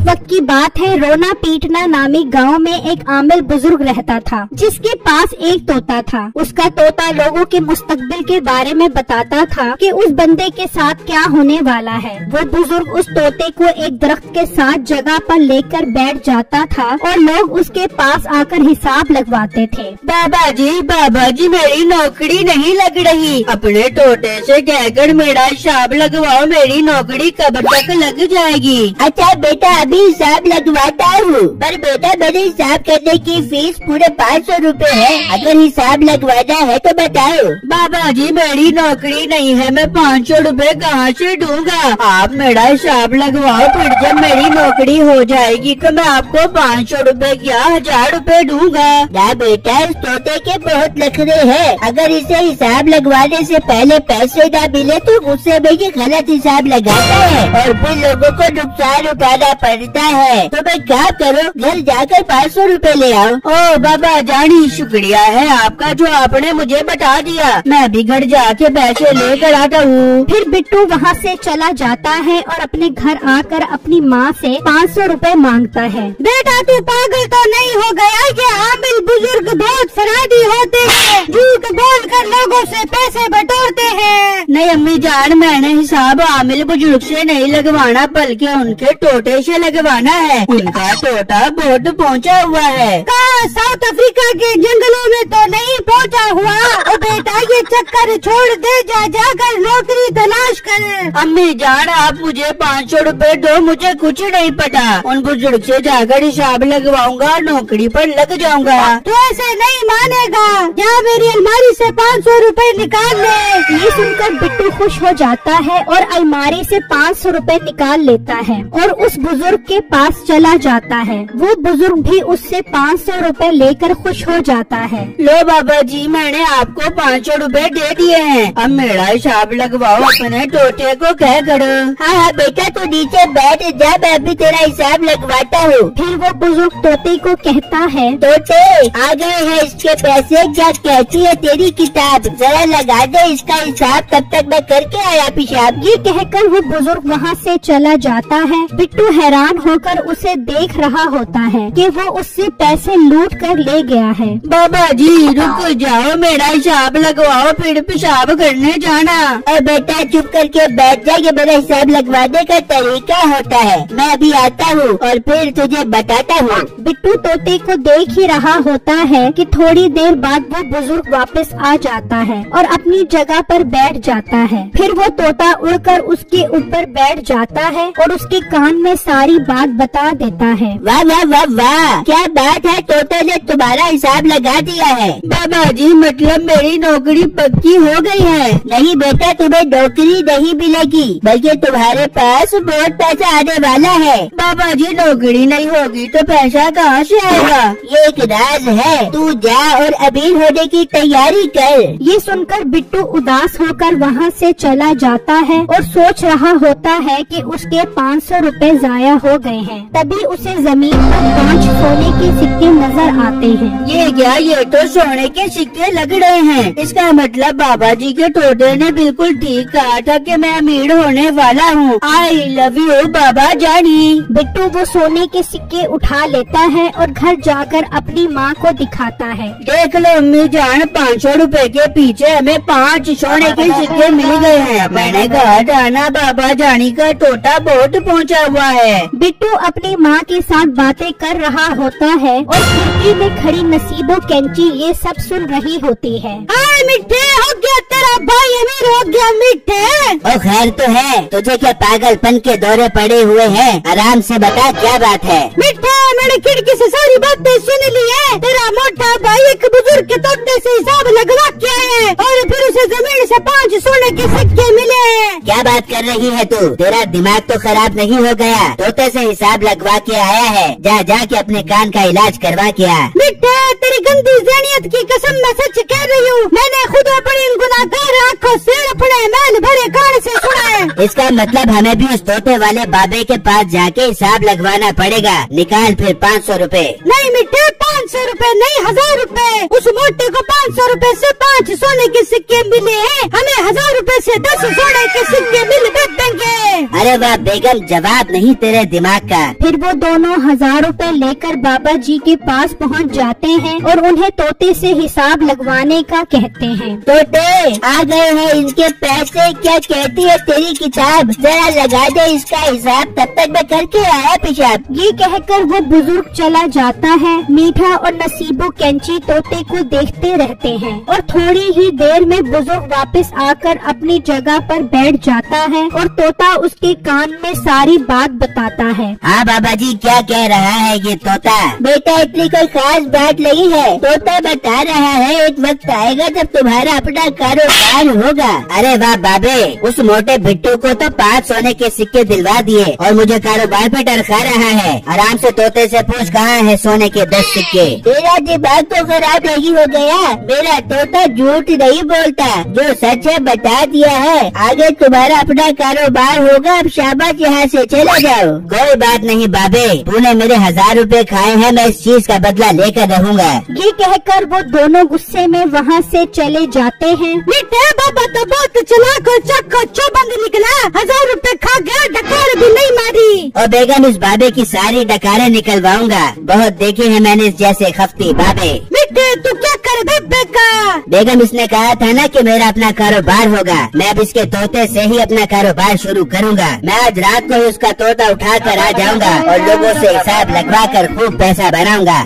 वक्त की बात है, रोना पीटना नामी गांव में एक आमिल बुजुर्ग रहता था, जिसके पास एक तोता था। उसका तोता लोगों के मुस्तकबिल के बारे में बताता था कि उस बंदे के साथ क्या होने वाला है। वो बुजुर्ग उस तोते को एक दरख्त के साथ जगह पर लेकर बैठ जाता था और लोग उसके पास आकर हिसाब लगवाते थे। बाबा जी मेरी नौकरी नहीं लग रही, अपने तोते से कहकर मेरा हिसाब लगवाओ, मेरी नौकरी कब तक लग जाएगी। अच्छा बेटा, अभी हिसाब लगवाता हूँ, पर बेटा मेरे हिसाब करने की फीस पूरे 500 रुपए है। अगर हिसाब लगवाना है तो बताओ। बाबा जी मेरी नौकरी नहीं है, मैं 500 रुपए कहाँ से दूंगा? आप मेरा हिसाब लगवाओ, फिर जब मेरी नौकरी हो जाएगी तो मैं आपको 500 रुपए क्या 1000 रुपए दूंगा। ना बेटा, इस तोते के बहुत नखरे हैं। अगर इसे हिसाब लगवाने से पहले पैसे ना मिले तो गुस्से में ये गलत हिसाब लगाता है और फिर लोगों को नुकसान उठाना पड़ता है। तो मैं क्या करूँ, घर जाकर 500 रुपए ले आओ। ओ बाबा जानी, शुक्रिया है आपका जो आपने मुझे बता दिया। मैं भी घर जाके पैसे लेकर आता हूँ। फिर बिट्टू वहाँ से चला जाता है और अपने घर आकर अपनी माँ से 500 रुपए मांगता है। बेटा तू पागल तो नहीं हो गया? ये आमिल बुजुर्ग बहुत फराडी होते हैं, झूठ बोलकर लोगों से पैसे बटोरते हैं। नहीं अम्मी जान, मैंने हिसाब आमिल बुजुर्ग से नहीं लगवाना, बल्कि उनके तोते से लगवाना है। उनका तोता बहुत पहुँचा हुआ है। कहाँ? साउथ अफ्रीका के जंगलों में तो नहीं पहुँचा हुआ। ओ बेटा ये चक्कर छोड़ दे, जाकर नौकरी तलाश कर। अम्मी जान आप मुझे 500 रुपए दो, मुझे कुछ नहीं पता। उन बुजुर्ग से जाकर हिसाब लगवाऊंगा, नौकरी पर लग जाऊंगा। तो ऐसे नहीं मानेगा, या मेरी अलमारी से 500 रुपए निकाल ले। ये सुनकर बिट्टू खुश हो जाता है और अलमारी से 500 रुपए निकाल लेता है और उस बुजुर्ग के पास चला जाता है। वो बुजुर्ग भी उससे 500 रुपए लेकर खुश हो जाता है। लो बाबा जी मैंने आपको 500 रुपए दे दिए हैं, अब मेरा हिसाब लगवाओ अपने तोते को कह कर। हाँ बेटा तू नीचे बैठ जा, मैं अभी तेरा हिसाब लगवाता हूँ। फिर वो बुजुर्ग तोते को कहता है, तोते आ गए हैं इसके पैसे, क्या कहती है तेरी किताब, जरा लगा दे इसका हिसाब, तब तक मैं करके आया पेशाब। ये कहकर वो बुजुर्ग वहाँ से चला जाता है। बिट्टू हैरान होकर उसे देख रहा होता है कि वो उससे पैसे लूट कर ले गया है। बाबा जी रुक जाओ, मेरा हिसाब लगवाओ, फिर पेशाब करने जाना। अरे बेटा चुप करके बैठ जा, ये मेरा हिसाब लगवाने का तरीका होता है। मैं अभी आता हूँ और फिर तुझे बताता हूँ। बिट्टू तोते को देख ही रहा होता है कि थोड़ी देर बाद वो बुजुर्ग वापस आ जाता है और अपनी जगह पर बैठ जाता है। फिर वो तोता उड़कर उसके ऊपर बैठ जाता है और उसके कान में सारी बात बता देता है। वाह वाह वाह वाह, क्या बात है, तोते ने तुम्हारा हिसाब लगा दिया है। बाबा जी मतलब मेरी नौकरी पक्की हो गई है? नहीं बेटा, तुम्हें नौकरी नहीं मिलेगी, बल्कि तुम्हारे पास बहुत पैसा आने वाला है। बाबा जी नौकरी नहीं होगी तो पैसा कहाँ से आएगा? ये एक राज है, तू जा और अमीर होने की तैयारी कर। ये सुनकर बिट्टू उदास होकर वहाँ से चला जाता है और सोच रहा होता है कि उसके 500 रुपए जाया हो गए हैं। तभी उसे जमीन पर 5 सोने के सिक्के नजर आते हैं। ये क्या, ये तो सोने के सिक्के लग रहे हैं। इसका मतलब बाबा जी के तोते ने बिल्कुल ठीक कहा था कि मैं अमीर होने वाला हूँ। आई लव यू बाबा जानी। बिट्टू वो सोने के सिक्के उठा लेता है और घर जाकर अपनी माँ को दिखाता है। देख लो अम्मी जान, 500 रुपए के पीछे हमें 5 सोने के सिक्के मिल गए हैं। मैंने कहा था ना बाबा जानी का तोता बहुत पहुँचा हुआ है। बिट्टू अपनी माँ के साथ बातें कर रहा होता है और खिड़की में खड़ी नसीबो कैंची ये सब सुन रही होती है। मिठे हो गया तेरा भाई अमीर हो गया मिठे। ओ खैर तो है, तुझे क्या पागलपन के दौरे पड़े हुए हैं, आराम से बता क्या बात है। मिठे मैंने खिड़की से सारी बातें सुन ली है। तेरा मोटा भाई एक बुजुर्ग के तोते से हिसाब लगवा के आए और फिर उसे जमीन से 5 सोने के सिक्के मिले। क्या बात कर रही है तू, तेरा दिमाग तो खराब नहीं हो गया? तोते से हिसाब लगवा के आया है, जा के अपने कान का इलाज करवा के आ। मिठे तेरी गंदी ज़हनियत की कसम मैं सच कह रही हूँ, मैंने खुद अपनी इन गुनाहगार आँखों से अपने मैल भरे कान से सुना है। इसका मतलब हमें भी उस तोते वाले बाबे के पास जाके हिसाब लगवाना पड़ेगा। निकाल फिर 500 रुपए। नहीं मिठे, 500 500 रुपए नहीं 1000 रुपए। उस मोटे को 500 रुपए से 5 सोने के सिक्के मिले हैं, हमें 1000 रुपए से 10 सोने के सिक्के मिल देंगे। अरे वाह बेगम, जवाब नहीं तेरे दिमाग का। फिर वो दोनों 1000 रुपए लेकर बाबा जी के पास पहुंच जाते हैं और उन्हें तोते से हिसाब लगवाने का कहते हैं। तोते आ गए हैं, इनके पैसे। क्या कहती है तेरी किताब? जरा लगा दे इसका हिसाब, तब तक मैं करके आया पेशाब। ये कहकर वो बुजुर्ग चला जाता है। मीठा और नसीबो कैंची तोते को देखते रहते हैं और थोड़ी ही देर में बुजुर्ग वापस आकर अपनी जगह पर बैठ जाता है और तोता उसके कान में सारी बात बताता है। हाँ बाबा जी, क्या कह रहा है ये तोता? बेटा इतनी कोई खास बात नहीं है, तोता बता रहा है एक वक्त आएगा जब तुम्हारा अपना कारोबार होगा। अरे वाह बाबे, उस मोटे बिट्टू को तो 5 सोने के सिक्के दिलवा दिए और मुझे कारोबार पे डरखा रहा है। आराम से तोते से पूछ कहाँ है सोने के 10 सिक्के। तेरा दिमाग तो खराब नहीं हो गया? मेरा तोता झूठ नहीं बोलता, जो सच है बता दिया है। आगे तुम्हारा अपना कारोबार होगा, अब शाबाश, यहाँ से चले जाओ। कोई बात नहीं बाबे, तूने मेरे 1000 रुपए खाए हैं, मैं इस चीज का बदला लेकर रहूँगा। ये कहकर वो दोनों गुस्से में वहाँ से चले जाते हैं। मीठे बाबा तो बहुत चालाक और चक्का चौबंद निकला, 1000 रुपए खा गया, डकार भी नहीं मारी। और बेगम इस बाबे की सारी डकारें निकलवाऊंगा, बहुत देखे हैं मैंने इस जैसे खफ्ती बाबे। मीठे तू क्या करे बेबे का? बेगम इसने कहा था ना कि मेरा अपना कारोबार होगा, मैं अब इसके तोते से ही अपना कारोबार शुरू करूंगा। मैं आज रात को ही उसका तोता उठा कर आ जाऊंगा और लोगों से हिसाब लगवा कर खूब पैसा बनाऊंगा।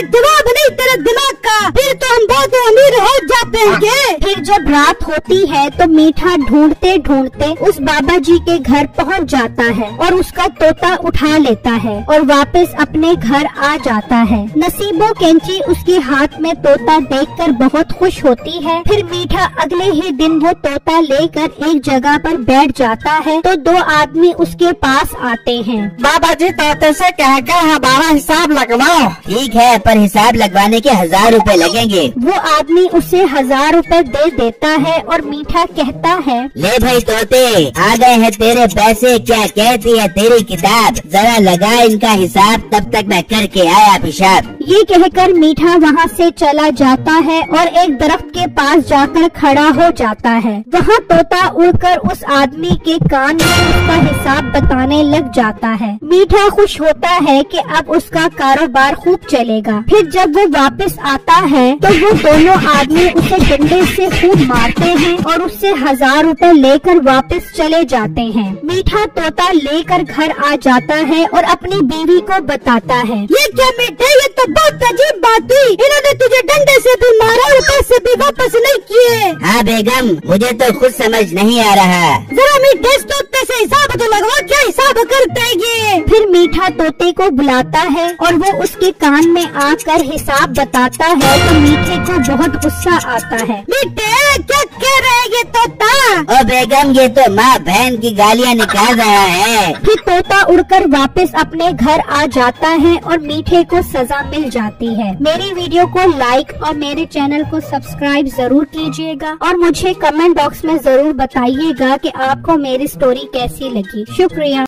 जवाब नहीं तेरे दिमाग का, फिर तो हम बहुत अमीर हो जाते हैं। फिर जब रात होती है तो मीठा ढूंढते ढूंढते उस बाबा जी के घर पहुंच जाता है और उसका तोता उठा लेता है और वापस अपने घर आ जाता है। नसीबो कैंची उसके हाथ में तोता देखकर बहुत खुश होती है। फिर मीठा अगले ही दिन वो तोता लेकर एक जगह पर बैठ जाता है तो 2 आदमी उसके पास आते हैं। बाबा जी तोते से कहकर हमारा हिसाब लगवाओ। ठीक है, पर हिसाब लगवाने के 1000 रुपए लगेंगे। वो आदमी उसे 1000 रुपए दे देता है और मीठा कहता है, ले भाई तोते, आ गए हैं तेरे पैसे। क्या कहती है तेरी किताब? जरा लगा इनका हिसाब, तब तक मैं करके आया पेशाब। ये कहकर मीठा वहाँ से चला जाता है और एक दरख्त के पास जाकर खड़ा हो जाता है। वहाँ तोता उड़कर उस आदमी के कान में उसका हिसाब बताने लग जाता है। मीठा खुश होता है कि अब उसका कारोबार खूब चलेगा। फिर जब वो वापस आता है तो वो दोनों आदमी उसे डंडे से खूब मारते हैं और उससे 1000 रुपए लेकर वापस चले जाते हैं। मीठा तोता लेकर घर आ जाता है और अपनी बीवी को बताता है। ये क्या मीठे, ये तो बहुत अजीब बात थी, इन्होंने तुझे डंडे से भी मारा और पैसे भी वापस नहीं किए। हाँ बेगम, मुझे तो खुद समझ नहीं आ रहा। जरा मीठे इस तोते से हिसाब तो लगवा, क्या हिसाब करता है ये? फिर मीठा तोते को बुलाता है और वो उसके कान में आकर हिसाब बताता है तो मीठे को बहुत गुस्सा आता है। मीठे क्या कह रहा है ये तोता? ओ बेगम, ये तो माँ बहन की गालियाँ निकाल रहा है। फिर तोता उड़कर वापस अपने घर आ जाता है और मीठे को सजा मिल जाती है। मेरी वीडियो को लाइक और मेरे चैनल को सब्सक्राइब जरूर कीजिएगा और मुझे कमेंट बॉक्स में जरूर बताइएगा कि आपको मेरी स्टोरी कैसी लगी। शुक्रिया।